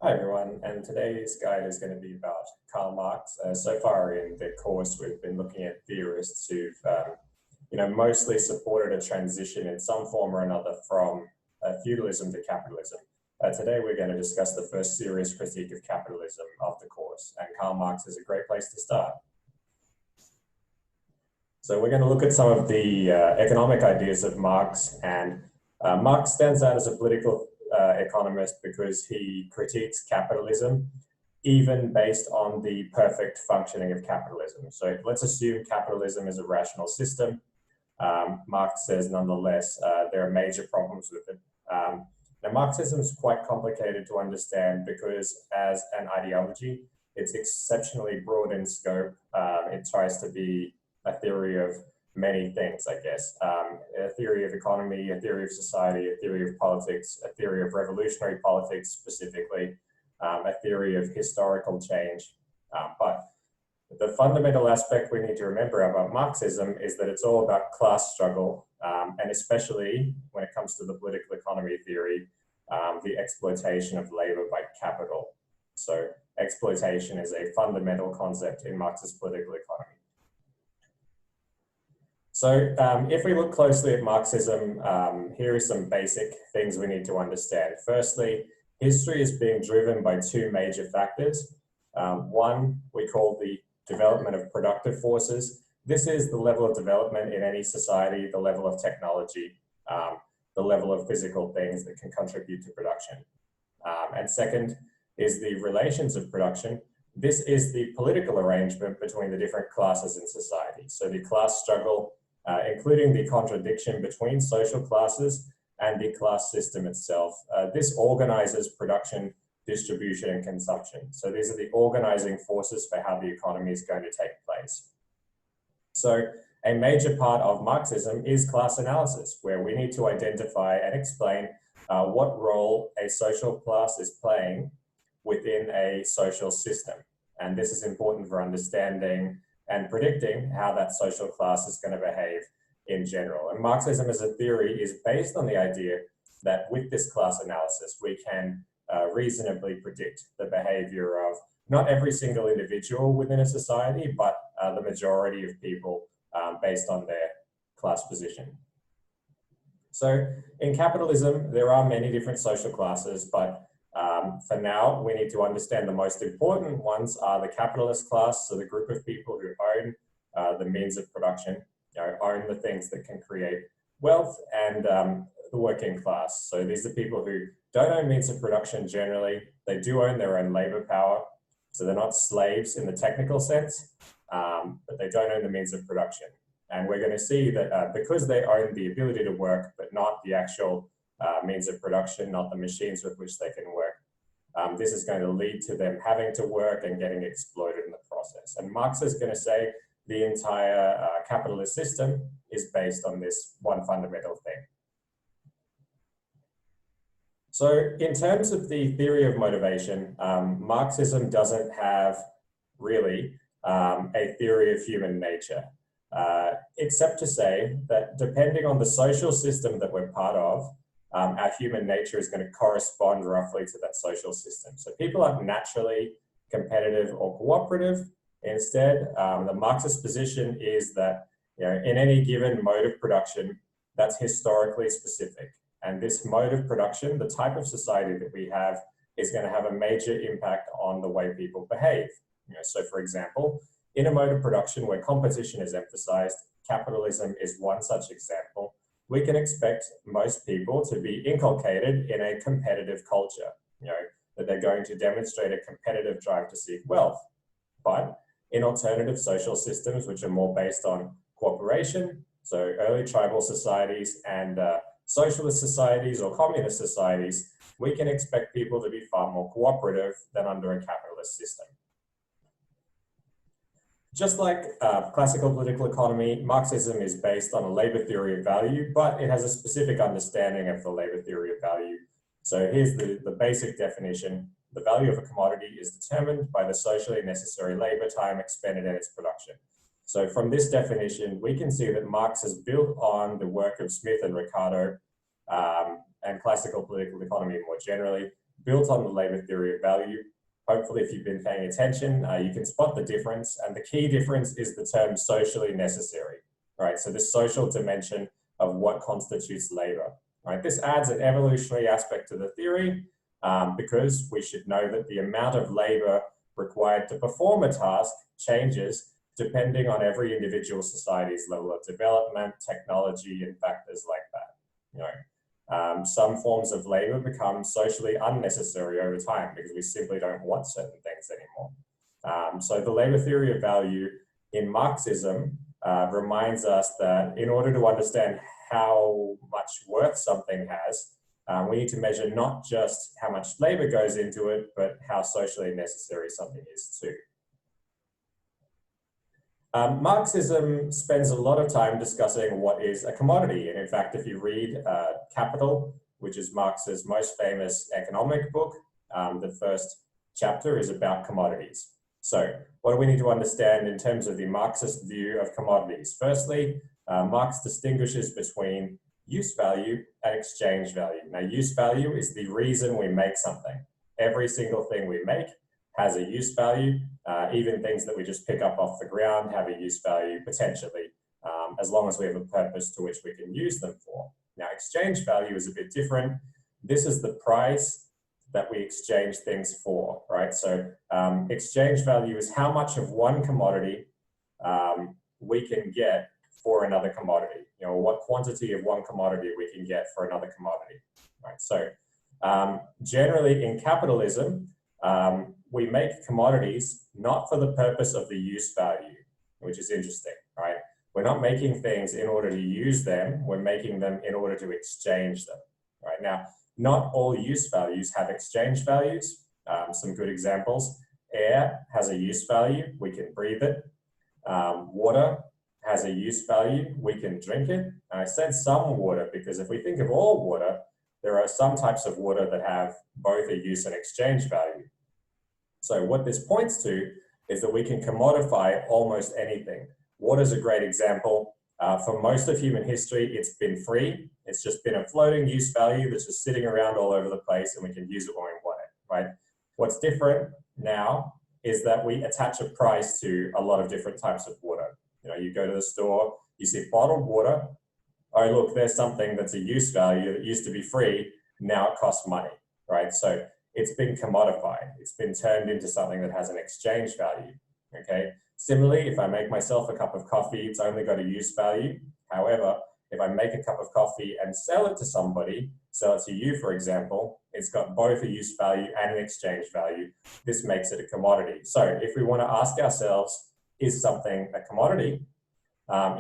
Hi everyone, and today's guide is going to be about Karl Marx. So far in the course, we've been looking at theorists who've, mostly supported a transition in some form or another from feudalism to capitalism. Today, we're going to discuss the first serious critique of capitalism of the course, and Karl Marx is a great place to start. So we're going to look at some of the economic ideas of Marx, and Marx stands out as a political economist because he critiques capitalism, even based on the perfect functioning of capitalism. So let's assume capitalism is a rational system. Marx says, nonetheless, there are major problems with it. Now, Marxism is quite complicated to understand because as an ideology, it's exceptionally broad in scope. It tries to be a theory of many things, I guess. A theory of economy, a theory of society, a theory of politics, a theory of revolutionary politics specifically, a theory of historical change. But the fundamental aspect we need to remember about Marxism is that it's all about class struggle, and especially when it comes to the political economy theory, the exploitation of labor by capital. So exploitation is a fundamental concept in Marxist political economy. So if we look closely at Marxism, here are some basic things we need to understand. Firstly, history is being driven by two major factors. One, we call the development of productive forces. This is the level of development in any society, the level of technology, the level of physical things that can contribute to production. And second is the relations of production. This is the political arrangement between the different classes in society. So the class struggle, including the contradiction between social classes and the class system itself. This organizes production, distribution, and consumption. So these are the organizing forces for how the economy is going to take place. So a major part of Marxism is class analysis, where we need to identify and explain what role a social class is playing within a social system. And this is important for understanding and predicting how that social class is going to behave in general. And Marxism as a theory is based on the idea that with this class analysis, we can reasonably predict the behavior of not every single individual within a society, but the majority of people based on their class position. So in capitalism, there are many different social classes, but for now, we need to understand the most important ones are the capitalist class, so the group of people who own the means of production, own the things that can create wealth, and the working class. So these are people who don't own means of production generally. They do own their own labor power, so they're not slaves in the technical sense, but they don't own the means of production. And we're going to see that because they own the ability to work, but not the actual means of production, not the machines with which they can work, this is going to lead to them having to work and getting exploited in the process. And Marx is going to say the entire capitalist system is based on this one fundamental thing. So in terms of the theory of motivation, Marxism doesn't have really a theory of human nature, except to say that depending on the social system that we're part of, our human nature is going to correspond roughly to that social system. So people are naturally competitive or cooperative. Instead, the Marxist position is that in any given mode of production, that's historically specific. And this mode of production, the type of society that we have, is going to have a major impact on the way people behave. So for example, in a mode of production where competition is emphasized, capitalism is one such example, we can expect most people to be inculcated in a competitive culture, that they're going to demonstrate a competitive drive to seek wealth. But in alternative social systems, which are more based on cooperation, so early tribal societies and socialist societies or communist societies, we can expect people to be far more cooperative than under a capitalist system. Just like classical political economy, Marxism is based on a labor theory of value, but it has a specific understanding of the labor theory of value. So here's the basic definition. The value of a commodity is determined by the socially necessary labor time expended in its production. So from this definition, we can see that Marx has built on the work of Smith and Ricardo and classical political economy more generally, built on the labor theory of value. Hopefully, if you've been paying attention, you can spot the difference. And the key difference is the term socially necessary, right? So this social dimension of what constitutes labor, right? This adds an evolutionary aspect to the theory because we should know that the amount of labor required to perform a task changes depending on every individual society's level of development, technology, and factors like that. You know, some forms of labor become socially unnecessary over time because we simply don't want certain things anymore. So the labor theory of value in Marxism reminds us that in order to understand how much worth something has, we need to measure not just how much labor goes into it, but how socially necessary something is too. Marxism spends a lot of time discussing what is a commodity. And in fact, if you read Capital, which is Marx's most famous economic book, the first chapter is about commodities. So what do we need to understand in terms of the Marxist view of commodities? Firstly, Marx distinguishes between use value and exchange value. Now, use value is the reason we make something. Every single thing we make has a use value. Even things that we just pick up off the ground have a use value potentially, as long as we have a purpose to which we can use them for. Now, exchange value is a bit different. This is the price that we exchange things for, right? So exchange value is how much of one commodity we can get for another commodity. You know, what quantity of one commodity we can get for another commodity, right? So generally in capitalism, we make commodities not for the purpose of the use value, which is interesting, right? We're not making things in order to use them, we're making them in order to exchange them, right? Now, not all use values have exchange values. Some good examples: air has a use value, we can breathe it. Water has a use value, we can drink it. And I said some water because if we think of all water, there are some types of water that have both a use and exchange value. So what this points to is that we can commodify almost anything. Water is a great example. For most of human history, it's been free. It's just been a floating use value that's just sitting around all over the place and we can use it when we want it, right? What's different now is that we attach a price to a lot of different types of water. You know, you go to the store, you see bottled water. Oh, look, there's something that's a use value that used to be free. Now it costs money, right? So it's been commodified. It's been turned into something that has an exchange value, okay? Similarly, if I make myself a cup of coffee, it's only got a use value. However, if I make a cup of coffee and sell it to somebody, sell it to you, for example, it's got both a use value and an exchange value. This makes it a commodity. So if we want to ask ourselves, is something a commodity?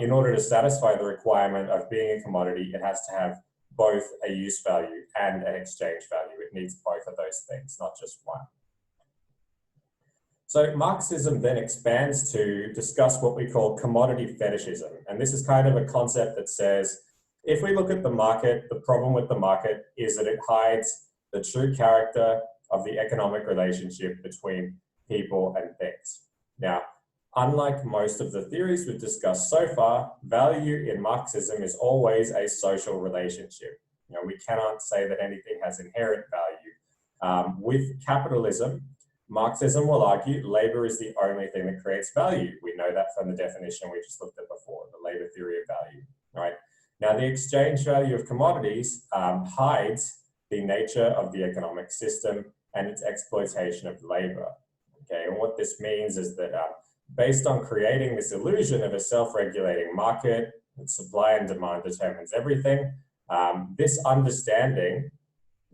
In order to satisfy the requirement of being a commodity, it has to have both a use value and an exchange value. It needs both of those things, not just one. So Marxism then expands to discuss what we call commodity fetishism. And this is kind of a concept that says, if we look at the market, the problem with the market is that it hides the true character of the economic relationship between people and things. Now, unlike most of the theories we've discussed so far, value in Marxism is always a social relationship. You know, we cannot say that anything has inherent value. With capitalism, Marxism will argue labor is the only thing that creates value. We know that from the definition we just looked at before, the labor theory of value, right? Now, the exchange value of commodities hides the nature of the economic system and its exploitation of labor, okay? And what this means is that based on creating this illusion of a self-regulating market, that supply and demand determines everything, this understanding,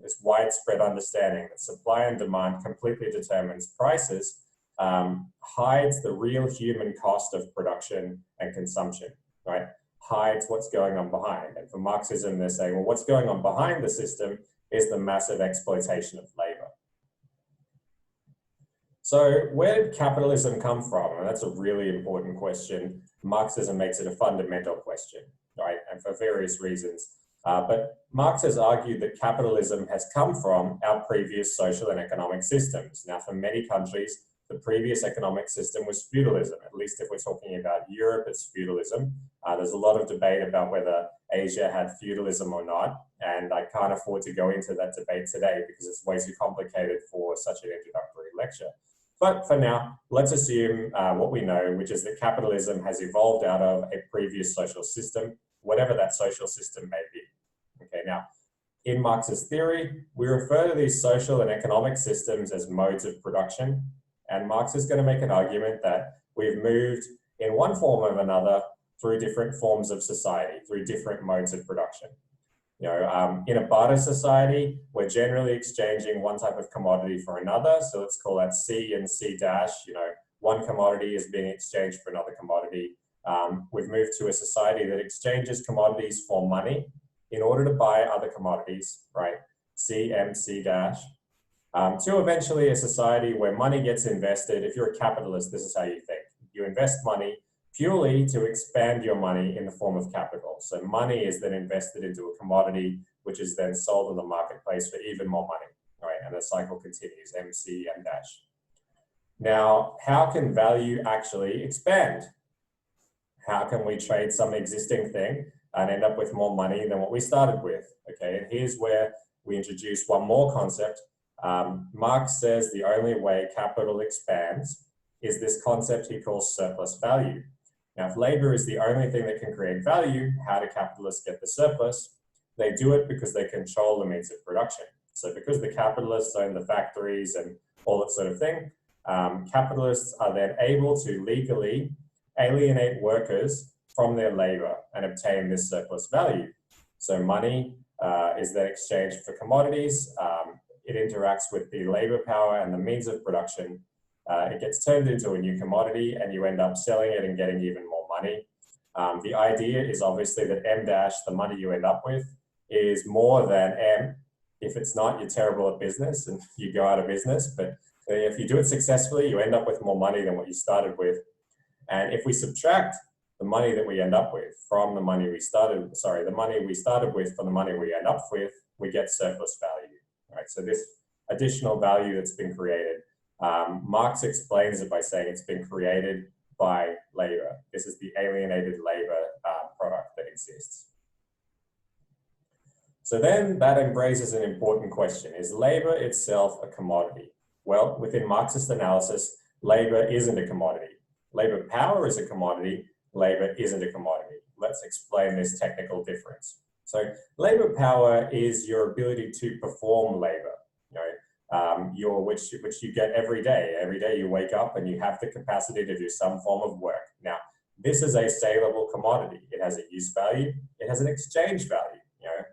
this widespread understanding that supply and demand completely determines prices, hides the real human cost of production and consumption, right? Hides what's going on behind. And for Marxism, they're saying, well, what's going on behind the system is the massive exploitation of labor. So where did capitalism come from? And that's a really important question. Marxism makes it a fundamental question, right? And for various reasons. But Marx has argued that capitalism has come from our previous social and economic systems. Now, for many countries, The previous economic system was feudalism. At least if we're talking about Europe, it's feudalism. There's a lot of debate about whether Asia had feudalism or not, and I can't afford to go into that debate today because it's way too complicated for such an introductory lecture. But for now, let's assume what we know, which is that capitalism has evolved out of a previous social system, whatever that social system may be. Okay, now, in Marxist theory, we refer to these social and economic systems as modes of production, and Marx is going to make an argument that we've moved in one form or another through different forms of society, through different modes of production. You know, in a barter society, we're generally exchanging one type of commodity for another. So let's call that C and C dash. You know, one commodity is being exchanged for another commodity. We've moved to a society that exchanges commodities for money in order to buy other commodities, right? C, M, C dash. To eventually a society where money gets invested. If you're a capitalist, this is how you think. You invest money purely to expand your money in the form of capital. So money is then invested into a commodity, which is then sold in the marketplace for even more money, right? And the cycle continues, MC, M dash. Now, how can value actually expand? How can we trade some existing thing and end up with more money than what we started with? Okay, and here's where we introduce one more concept. Marx says the only way capital expands is this concept he calls surplus value. Now, if labor is the only thing that can create value, how do capitalists get the surplus? They do it because they control the means of production. So because the capitalists own the factories and all that sort of thing, capitalists are then able to legally alienate workers from their labor and obtain this surplus value. So money is then exchanged for commodities. It interacts with the labor power and the means of production. It gets turned into a new commodity and you end up selling it and getting even more money. The idea is obviously that M dash, the money you end up with, is more than M. If it's not, you're terrible at business and you go out of business. But if you do it successfully, you end up with more money than what you started with. And if we subtract the money that we end up with from the money we started, the money we started with from the money we end up with, we get surplus value. Right? So this additional value that's been created, Marx explains it by saying it's been created by labor. This is the alienated labor product that exists. So then that embraces an important question. Is labor itself a commodity? Well, within Marxist analysis, labor isn't a commodity. Labor power is a commodity, labor isn't a commodity. Let's explain this technical difference. So labor power is your ability to perform labor, which you get every day. Every day you wake up and you have the capacity to do some form of work. Now, this is a saleable commodity. It has a use value. It has an exchange value.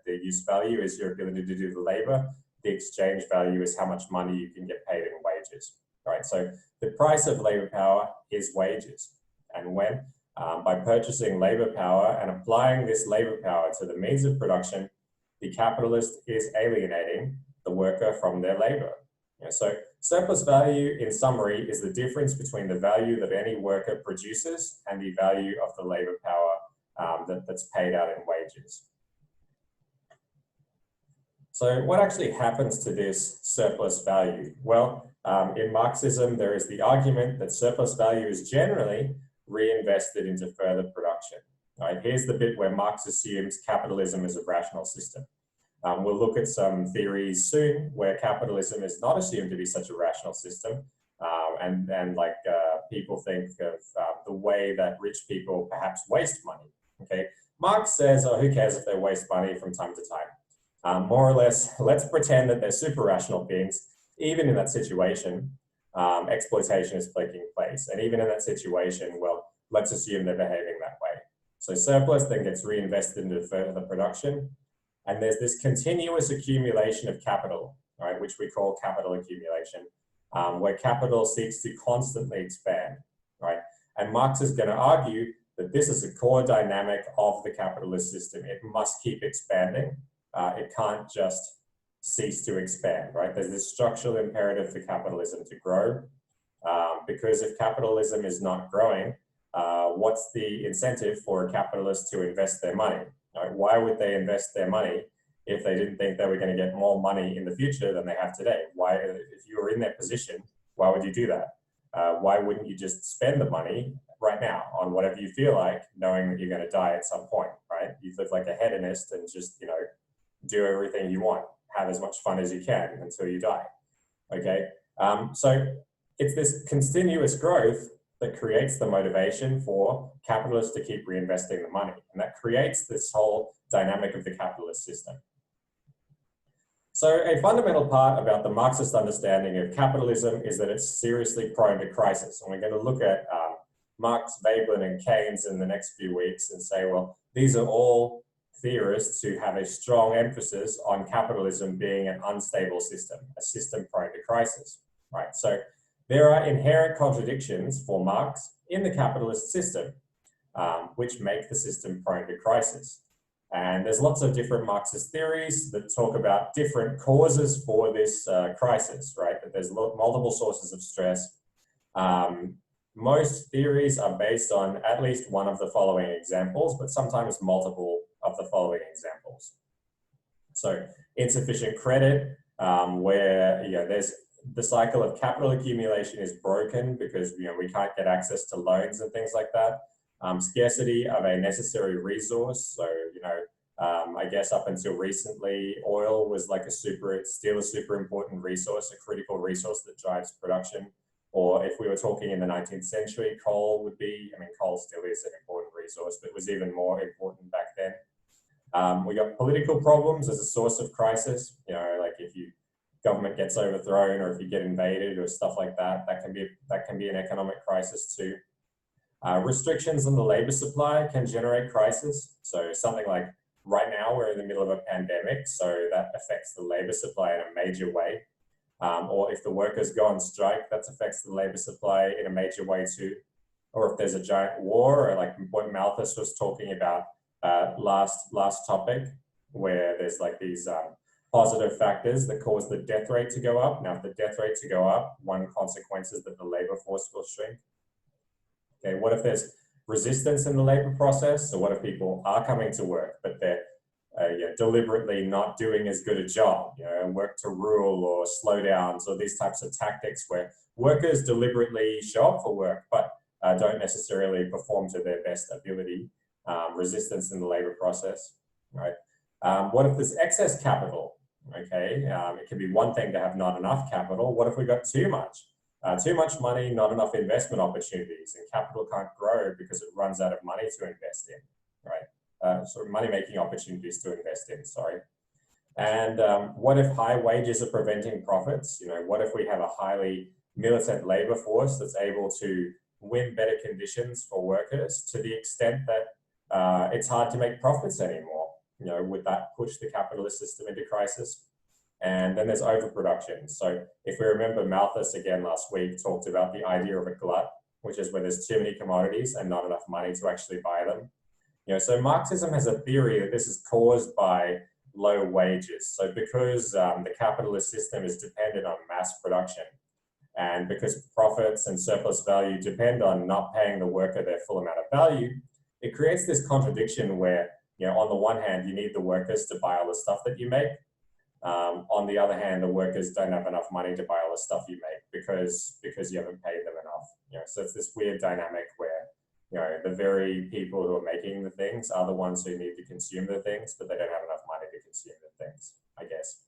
The use value is your ability to do the labor. The exchange value is how much money you can get paid in wages. Right? So the price of labor power is wages. And when by purchasing labor power and applying this labor power to the means of production, the capitalist is alienating the worker from their labor. So surplus value, in summary, is the difference between the value that any worker produces and the value of the labor power that's paid out in wages. So what actually happens to this surplus value? Well, in Marxism, there is the argument that surplus value is generally reinvested into further production. Right, here's the bit where Marx assumes capitalism is a rational system. We'll look at some theories soon where capitalism is not assumed to be such a rational system. People think of the way that rich people perhaps waste money. Okay, Marx says, oh, who cares if they waste money from time to time? More or less, let's pretend that they're super rational beings. Even in that situation, exploitation is taking place. And even in that situation, well, let's assume they're behaving that way. So surplus then gets reinvested into further production. And there's this continuous accumulation of capital, right, which we call capital accumulation, where capital seeks to constantly expand, right? And Marx is going to argue that this is a core dynamic of the capitalist system. It must keep expanding. It can't just cease to expand, right? There's this structural imperative for capitalism to grow, because if capitalism is not growing, what's the incentive for a capitalist to invest their money? Right? Why would they invest their money if they didn't think they were going to get more money in the future than they have today? Why, if you were in that position, why would you do that? why wouldn't you just spend the money right now on whatever you feel like, knowing that you're going to die at some point, right? You live like a hedonist and just, you know, do everything you want, have as much fun as you can until you die, okay? So it's this continuous growth that creates the motivation for capitalists to keep reinvesting the money. And that creates this whole dynamic of the capitalist system. So a fundamental part about the Marxist understanding of capitalism is that it's seriously prone to crisis. And we're going to look at Marx, Veblen, and Keynes in the next few weeks and say, well, these are all theorists who have a strong emphasis on capitalism being an unstable system, a system prone to crisis, right? So there are inherent contradictions for Marx in the capitalist system, which make the system prone to crisis. And there's lots of different Marxist theories that talk about different causes for this crisis, right? That there's multiple sources of stress. Most theories are based on at least one of the following examples, but sometimes multiple of the following examples. So insufficient credit, where there's the cycle of capital accumulation is broken because we can't get access to loans and things like that. Scarcity of a necessary resource. So, I guess up until recently, oil was like still a super important resource, a critical resource that drives production. Or if we were talking in the 19th century, coal would be, coal still is an important resource, but it was even more important back then. We got political problems as a source of crisis, like if government gets overthrown or if you get invaded or stuff like that, that can be an economic crisis too. Restrictions on the labor supply can generate crisis. So something like right now we're in the middle of a pandemic, so that affects the labor supply in a major way. Or if the workers go on strike, that affects the labor supply in a major way too. Or if there's a giant war, or like what Malthus was talking about last topic, where there's like these positive factors that cause the death rate to go up. Now, if the death rate to go up, one consequence is that the labor force will shrink. Okay, what if there's resistance in the labor process? So what if people are coming to work, but they're deliberately not doing as good a job, work to rule or slowdowns or these types of tactics where workers deliberately show up for work, but don't necessarily perform to their best ability. Resistance in the labor process, right? What if there's excess capital? Okay, it can be one thing to have not enough capital. What if we got too much? Too much money, not enough investment opportunities, and capital can't grow because it runs out of money to invest in, right? Sort of money-making opportunities to invest in, sorry. And what if high wages are preventing profits? What if we have a highly militant labor force that's able to win better conditions for workers to the extent that it's hard to make profits anymore? Would that push the capitalist system into crisis? And then there's overproduction. So if we remember, Malthus again last week talked about the idea of a glut, which is where there's too many commodities and not enough money to actually buy them. So Marxism has a theory that this is caused by low wages. So because the capitalist system is dependent on mass production, and because profits and surplus value depend on not paying the worker their full amount of value, it creates this contradiction where, on the one hand, you need the workers to buy all the stuff that you make. On the other hand, the workers don't have enough money to buy all the stuff you make because you haven't paid them enough. So it's this weird dynamic where, the very people who are making the things are the ones who need to consume the things, but they don't have enough money to consume the things, I guess.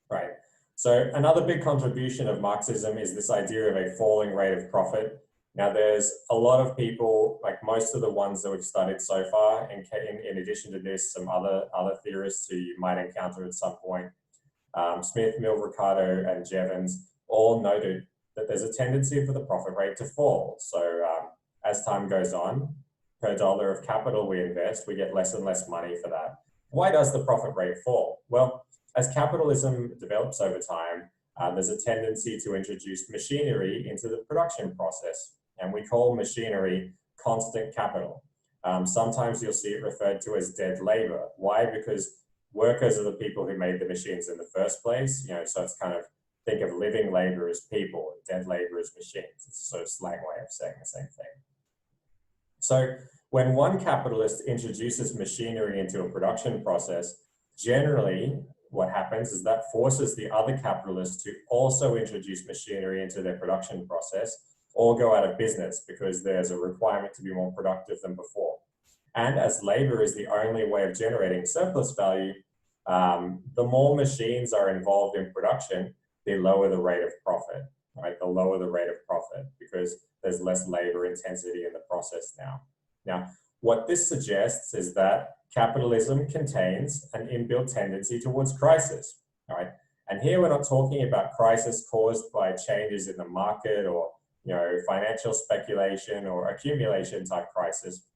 Right. So another big contribution of Marxism is this idea of a falling rate of profit. Now, there's a lot of people, like most of the ones that we've studied so far, and in addition to this, some other theorists who you might encounter at some point, Smith, Mill, Ricardo, and Jevons, all noted that there's a tendency for the profit rate to fall. So as time goes on, per dollar of capital we invest, we get less and less money for that. Why does the profit rate fall? Well, as capitalism develops over time, there's a tendency to introduce machinery into the production process. And we call machinery constant capital. Sometimes you'll see it referred to as dead labor. Why? Because workers are the people who made the machines in the first place. So it's kind of, think of living labor as people, dead labor as machines. It's a sort of slang way of saying the same thing. So when one capitalist introduces machinery into a production process, generally what happens is that forces the other capitalists to also introduce machinery into their production process or go out of business because there's a requirement to be more productive than before. And as labor is the only way of generating surplus value, the more machines are involved in production, the lower the rate of profit, right? The lower the rate of profit because there's less labor intensity in the process now. Now, what this suggests is that capitalism contains an inbuilt tendency towards crisis, right? And here we're not talking about crisis caused by changes in the market or financial speculation or accumulation type crisis.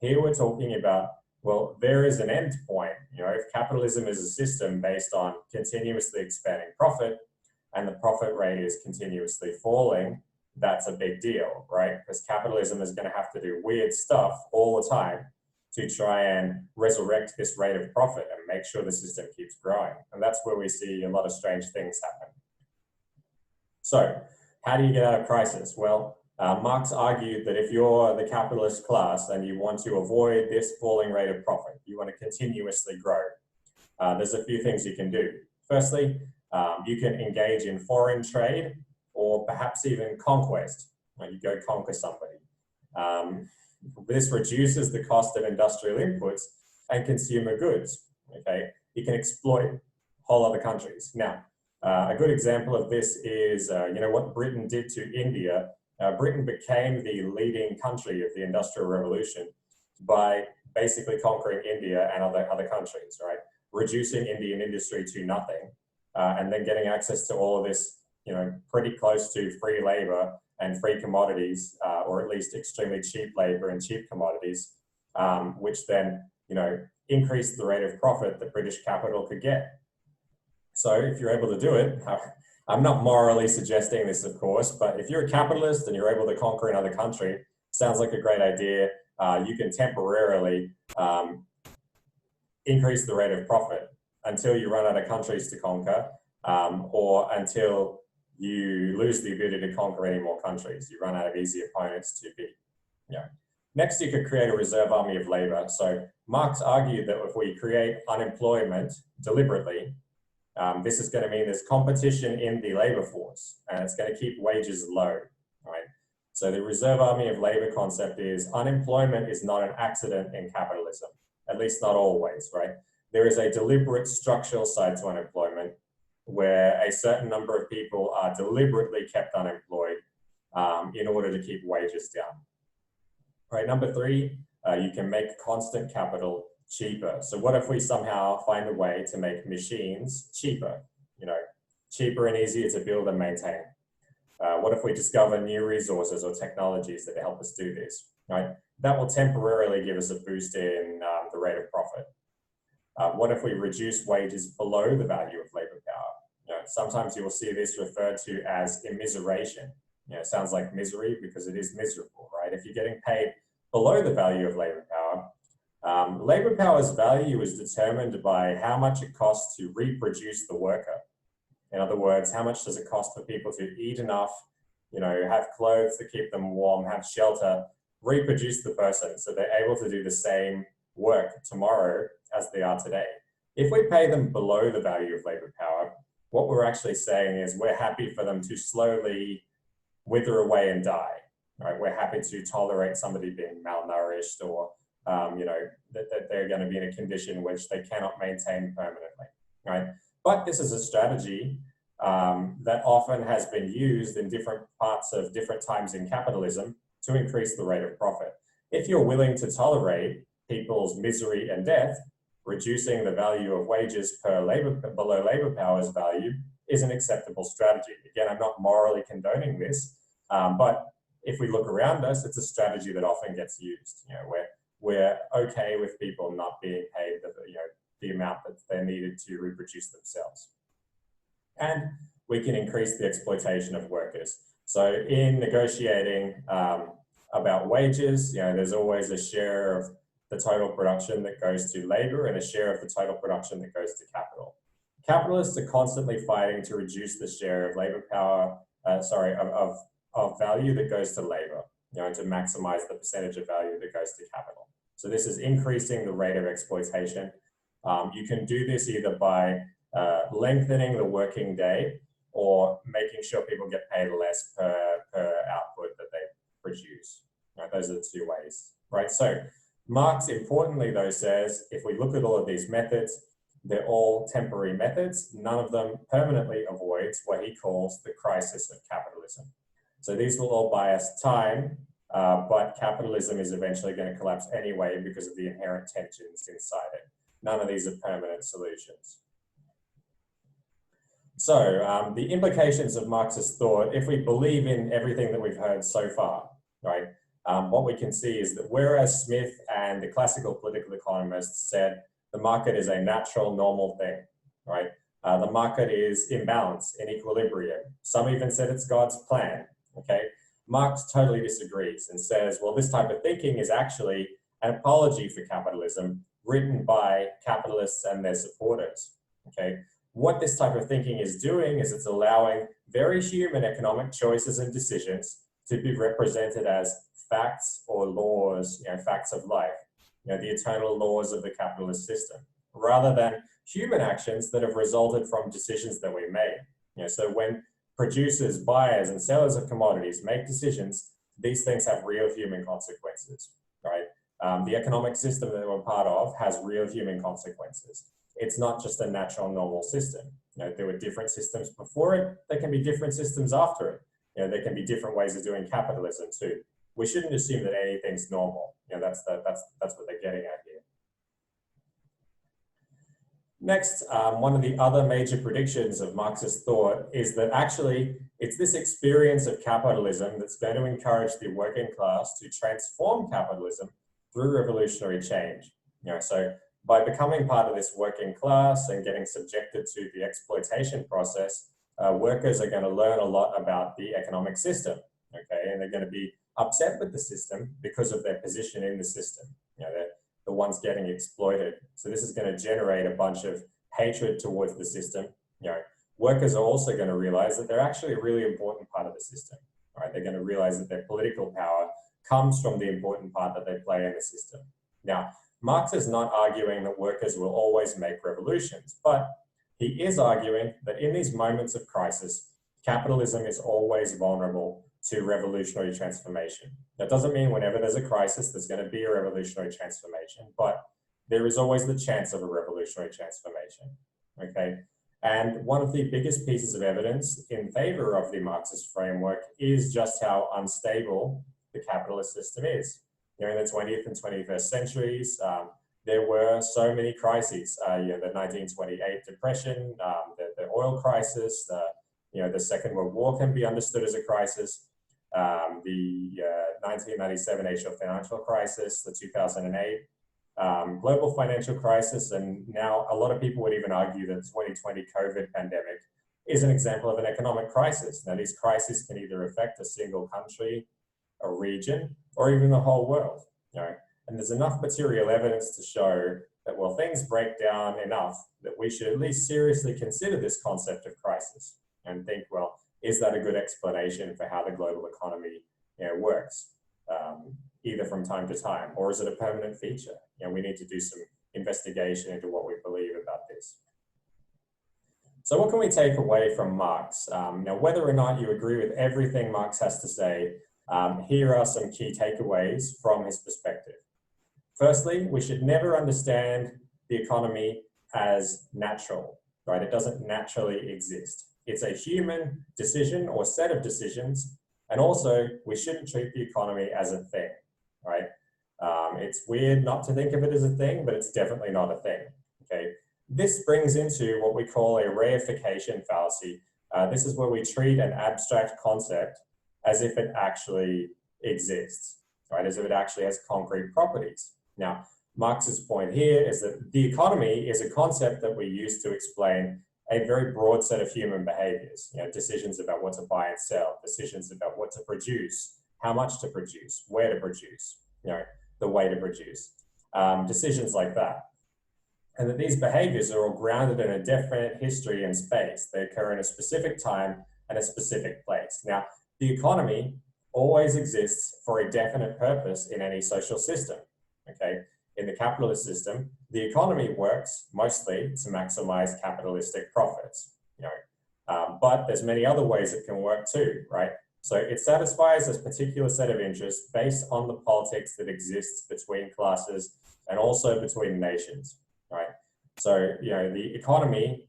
Here we're talking about, well, there is an end point. If capitalism is a system based on continuously expanding profit and the profit rate is continuously falling, that's a big deal, right? Because capitalism is going to have to do weird stuff all the time to try and resurrect this rate of profit and make sure the system keeps growing. And that's where we see a lot of strange things happen. So how do you get out of crisis? Well, Marx argued that if you're the capitalist class and you want to avoid this falling rate of profit, you want to continuously grow, there's a few things you can do. Firstly, you can engage in foreign trade or perhaps even conquest. You go conquer somebody. This reduces the cost of industrial inputs and consumer goods, okay? You can exploit whole other countries. Now, a good example of this is, what Britain did to India. Britain became the leading country of the Industrial Revolution by basically conquering India and other countries, right? Reducing Indian industry to nothing, and then getting access to all of this, pretty close to free labor and free commodities, or at least extremely cheap labor and cheap commodities, which then, increased the rate of profit that British capital could get. So if you're able to do it, I'm not morally suggesting this, of course, but if you're a capitalist and you're able to conquer another country, sounds like a great idea. You can temporarily increase the rate of profit until you run out of countries to conquer, or until you lose the ability to conquer any more countries. You run out of easy opponents to beat. Next, you could create a reserve army of labor. So Marx argued that if we create unemployment deliberately, this is going to mean there's competition in the labor force, and it's going to keep wages low, right? So the reserve army of labor concept is unemployment is not an accident in capitalism, at least not always, right? There is a deliberate structural side to unemployment where a certain number of people are deliberately kept unemployed in order to keep wages down. Right, number three, you can make constant capital cheaper. So what if we somehow find a way to make machines cheaper, cheaper and easier to build and maintain? What if we discover new resources or technologies that help us do this, right? That will temporarily give us a boost in the rate of profit. What if we reduce wages below the value of labor power? Sometimes you will see this referred to as immiseration. It sounds like misery because it is miserable, right? If you're getting paid below the value of labor power, labor power's value is determined by how much it costs to reproduce the worker. In other words, how much does it cost for people to eat enough, have clothes to keep them warm, have shelter, reproduce the person so they're able to do the same work tomorrow as they are today. If we pay them below the value of labor power, what we're actually saying is we're happy for them to slowly wither away and die, right? We're happy to tolerate somebody being malnourished or, that they're going to be in a condition which they cannot maintain permanently, right? But this is a strategy that often has been used in different parts of different times in capitalism to increase the rate of profit. If you're willing to tolerate people's misery and death, reducing the value of wages below labor power's value is an acceptable strategy. Again, I'm not morally condoning this, but if we look around us, it's a strategy that often gets used. We're okay with people not being paid the amount that they're needed to reproduce themselves. And we can increase the exploitation of workers. So in negotiating about wages, there's always a share of the total production that goes to labor and a share of the total production that goes to capital. Capitalists are constantly fighting to reduce the share of labor power, of value that goes to labor, and to maximize the percentage of value that goes to capital. So this is increasing the rate of exploitation. You can do this either by lengthening the working day or making sure people get paid less per output that they produce. Right? Those are the two ways, right? So Marx, importantly though, says if we look at all of these methods, they're all temporary methods. None of them permanently avoids what he calls the crisis of capitalism. So these will all buy us time, but capitalism is eventually going to collapse anyway because of the inherent tensions inside it. None of these are permanent solutions. So the implications of Marxist thought, if we believe in everything that we've heard so far, right, what we can see is that whereas Smith and the classical political economists said the market is a natural, normal thing, right? The market is in balance, in equilibrium. Some even said it's God's plan, okay? Marx totally disagrees and says, well, this type of thinking is actually an apology for capitalism written by capitalists and their supporters, okay? What this type of thinking is doing is it's allowing very human economic choices and decisions to be represented as facts or laws, facts of life, the eternal laws of the capitalist system, rather than human actions that have resulted from decisions that we made. So when producers, buyers, and sellers of commodities make decisions, these things have real human consequences, right? The economic system that we're part of has real human consequences. It's not just a natural, normal system. There were different systems before it. There can be different systems after it. There can be different ways of doing capitalism too. We shouldn't assume that anything's normal. That's what they're getting at here. Next, one of the other major predictions of Marxist thought is that actually it's this experience of capitalism that's going to encourage the working class to transform capitalism through revolutionary change. So by becoming part of this working class and getting subjected to the exploitation process, workers are going to learn a lot about the economic system, okay? And they're going to be upset with the system because of their position in the system. They're the ones getting exploited. So this is going to generate a bunch of hatred towards the system. Workers are also going to realize that they're actually a really important part of the system, right? They're going to realize that their political power comes from the important part that they play in the system. Now, Marx is not arguing that workers will always make revolutions, but he is arguing that in these moments of crisis, capitalism is always vulnerable to revolutionary transformation. That doesn't mean whenever there's a crisis, there's going to be a revolutionary transformation, but there is always the chance of a revolutionary transformation, okay? And one of the biggest pieces of evidence in favor of the Marxist framework is just how unstable the capitalist system is. In the 20th and 21st centuries, there were so many crises. The 1928 depression, the oil crisis, the Second World War can be understood as a crisis. The 1997 Asian financial crisis, the 2008 global financial crisis, and now a lot of people would even argue that the 2020 COVID pandemic is an example of an economic crisis. Now, these crises can either affect a single country, a region, or even the whole world. And there's enough material evidence to show that, well, things break down enough that we should at least seriously consider this concept of crisis and think, well, is that a good explanation for how the global economy works, either from time to time, or is it a permanent feature? We need to do some investigation into what we believe about this. So what can we take away from Marx? Now, whether or not you agree with everything Marx has to say, here are some key takeaways from his perspective. Firstly, we should never understand the economy as natural, right? It doesn't naturally exist. It's a human decision or set of decisions. And also, we shouldn't treat the economy as a thing, right? It's weird not to think of it as a thing, but it's definitely not a thing, okay? This brings into what we call a reification fallacy. This is where we treat an abstract concept as if it actually exists, right? As if it actually has concrete properties. Now, Marx's point here is that the economy is a concept that we use to explain a very broad set of human behaviors, decisions about what to buy and sell, decisions about what to produce, how much to produce, where to produce, the way to produce, decisions like that. And that these behaviors are all grounded in a definite history and space. They occur in a specific time and a specific place. Now, the economy always exists for a definite purpose in any social system, okay? in the capitalist system, the economy works mostly to maximize capitalistic profits, but there's many other ways it can work too, right? So it satisfies a particular set of interests based on the politics that exists between classes and also between nations, right? So, the economy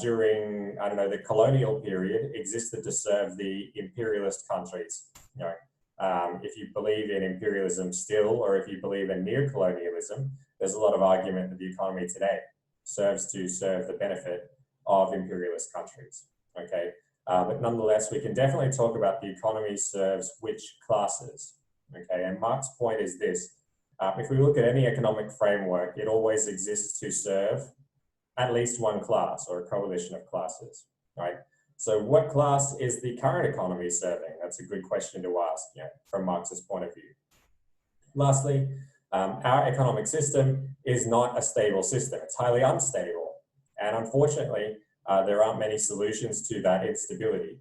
during, the colonial period existed to serve the imperialist countries. If you believe in imperialism still, or if you believe in neo-colonialism, there's a lot of argument that the economy today serves to serve the benefit of imperialist countries, okay? But nonetheless, we can definitely talk about the economy serves which classes, okay? And Marx's point is this: if we look at any economic framework, it always exists to serve at least one class or a coalition of classes, right? So what class is the current economy serving? That's a good question to ask, from Marx's point of view. Lastly, our economic system is not a stable system. It's highly unstable. And unfortunately, there aren't many solutions to that instability.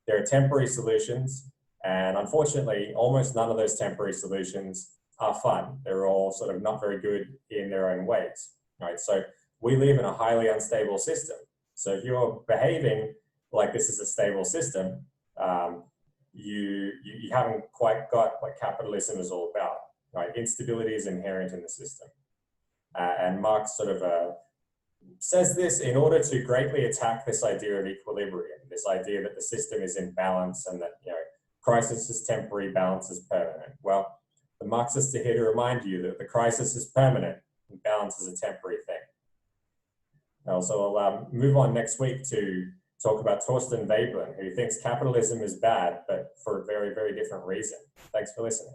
There are temporary solutions, and unfortunately, almost none of those temporary solutions are fun. They're all sort of not very good in their own ways, right? So we live in a highly unstable system. So if you're behaving like this is a stable system, you haven't quite got what capitalism is all about, right? Instability is inherent in the system. And Marx sort of says this in order to greatly attack this idea of equilibrium, this idea that the system is in balance and that, crisis is temporary, balance is permanent. Well, the Marxists are here to remind you that the crisis is permanent and balance is a temporary thing. So I'll move on next week to talk about Torsten Veblen, who thinks capitalism is bad, but for a very, very different reason. Thanks for listening.